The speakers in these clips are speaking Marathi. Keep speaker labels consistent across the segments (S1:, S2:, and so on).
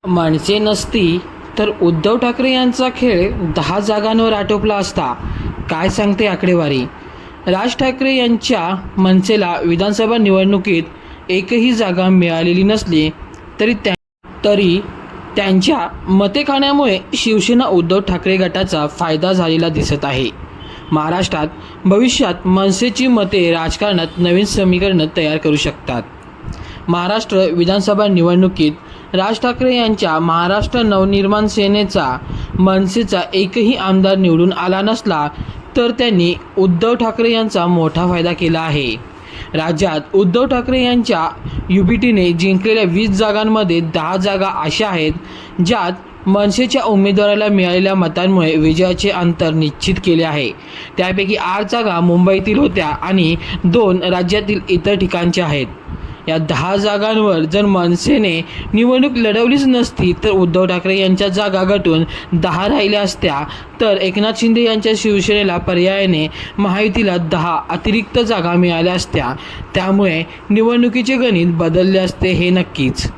S1: मनसे नसती तर उद्धव ठाकरे यांचा खेळ 10 जागांवर आटोपला असता. काय सांगते आकडेवारी. राज ठाकरे यांच्या मनसेला विधानसभा निवडणुकीत एकही जागा मिळालेली नसली तरी त्यांच्या मतेखान्यामुळे शिवसेना उद्धव ठाकरे गटाचा फायदा झालेला दिसत आहे. महाराष्ट्रात भविष्यात मनसेची मते राजकारणात नवीन समीकरण तयार करू शकतात. महाराष्ट्र विधानसभा निवडणुकीत राज ठाकरे यांच्या महाराष्ट्र नवनिर्माण सेनेचा मनसेचा एकही आमदार निवडून आला नसला तर त्यांनी उद्धव ठाकरे यांचा मोठा फायदा केला आहे. राज्यात उद्धव ठाकरे यांच्या युबीटीने जिंकलेल्या 20 जागांमध्ये 10 जागा अशा आहेत ज्यात मनसेच्या उमेदवाराला मिळालेल्या मतांमुळे विजयाचे अंतर निश्चित केले आहे. त्यापैकी 8 जागा मुंबईतील होत्या आणि 2 राज्यातील इतर ठिकाणच्या आहेत. या 10 जागांवर जर मनसेने निवडणूक लढवलीच नसती तर उद्धव ठाकरे यांच्या जागा गटून 10 राहिल्या असत्या, तर एकनाथ शिंदे यांच्या शिवसेनेला पर्यायाने महायुतीला 10 अतिरिक्त जागा मिळाल्या असत्या. त्यामुळे निवडणुकीचे गणित बदलले असते हे नक्कीच.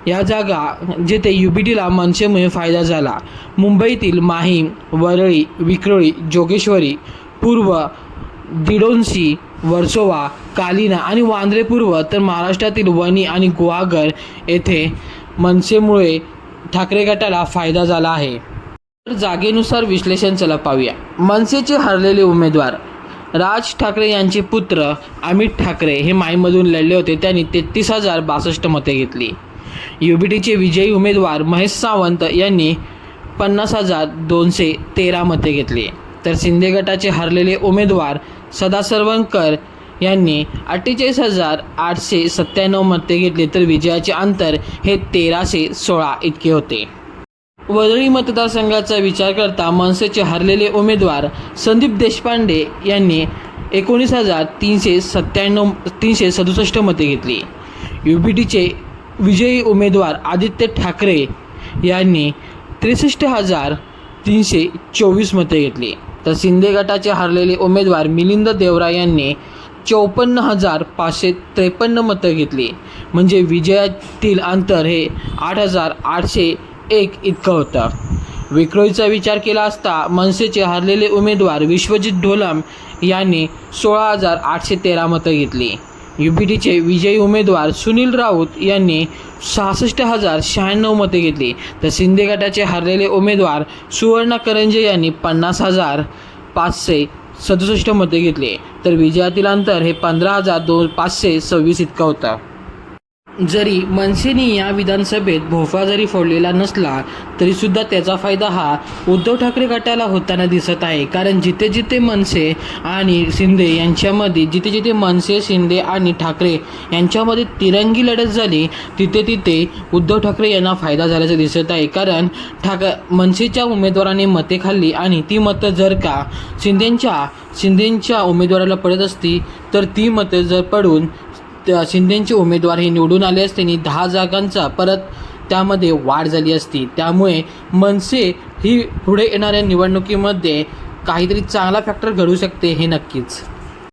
S1: या जागा जेथे युबीटीला मनसेमुळे फायदा झाला. मुंबईतील माहीम, वरळी, विक्रोळी, जोगेश्वरी पूर्व, दिडोंशी, वर्सोवा, कालिना आणि वांद्रे पूर्व, तर महाराष्ट्रातील वणी आणि गुहागर येथे मनसेमुळे ठाकरे गटाला फायदा झाला आहे. तर जागेनुसार विश्लेषण चला पाहूया. मनसेचे हरलेले उमेदवार राज ठाकरे यांचे पुत्र अमित ठाकरे हे माहीमधून लढले होते. त्यांनी 33,062 मते घेतली. युबीटीचे विजयी उमेदवार महेश सावंत यांनी 50,213 मते घेतली. तर शिंदे गटाचे हरलेले उमेदवार सदा सरवणकर यांनी 48,897 मते घेतली. तर विजयाचे अंतर हे 1316 इतके होते. वरळी मतदारसंघाचा विचार करता मनसेचे हरलेले उमेदवार संदीप देशपांडे यांनी 19,367 मते घेतली. युबीटीचे विजयी उमेदवार आदित्य ठाकरे यांनी 63,324 मते घेतली. तर शिंदे गटाचे हरलेले उमेदवार मिलिंद देवरा यांनी 54,553 मतं घेतली. म्हणजे विजयातील अंतर हे 8,801 इतकं होतं. विक्रोळीचा विचार केला असता मनसेचे हरलेले उमेदवार विश्वजित ढोलम यांनी 16,813 मतं घेतली. युबीटीचे विजयी उमेदवार सुनील राऊत यांनी 66,096 मते घेतली. तर शिंदे गटाचे हरलेले उमेदवार सुवर्णा करंजे यांनी 50,567 मते घेतली. तर विजयातील अंतर हे 15,526 इतकं होतं. जरी मनसेने या विधानसभेत भोपळा जरी फोडलेला नसला तरीसुद्धा त्याचा फायदा हा उद्धव ठाकरे गटाला होताना दिसत आहे. कारण जिथे जिथे मनसे आणि शिंदे यांच्यामध्ये जिथे मनसे, शिंदे आणि ठाकरे यांच्यामध्ये तिरंगी लढत झाली तिथे तिथे उद्धव ठाकरे यांना फायदा झाल्याचं दिसत आहे. कारण मनसेच्या उमेदवाराने मते खाल्ली आणि ती मतं जर का शिंदेंच्या उमेदवाराला पडत असती तर ती मतं जर पडून शिंदेंचे उमेदवार हे निवडून आले असते आणि 10 जागांचा परत त्यामध्ये वाढ झाली असती. त्यामुळे मनसे ही पुढे येणाऱ्या निवडणुकीमध्ये काहीतरी चांगला फॅक्टर घडू शकते हे नक्कीच.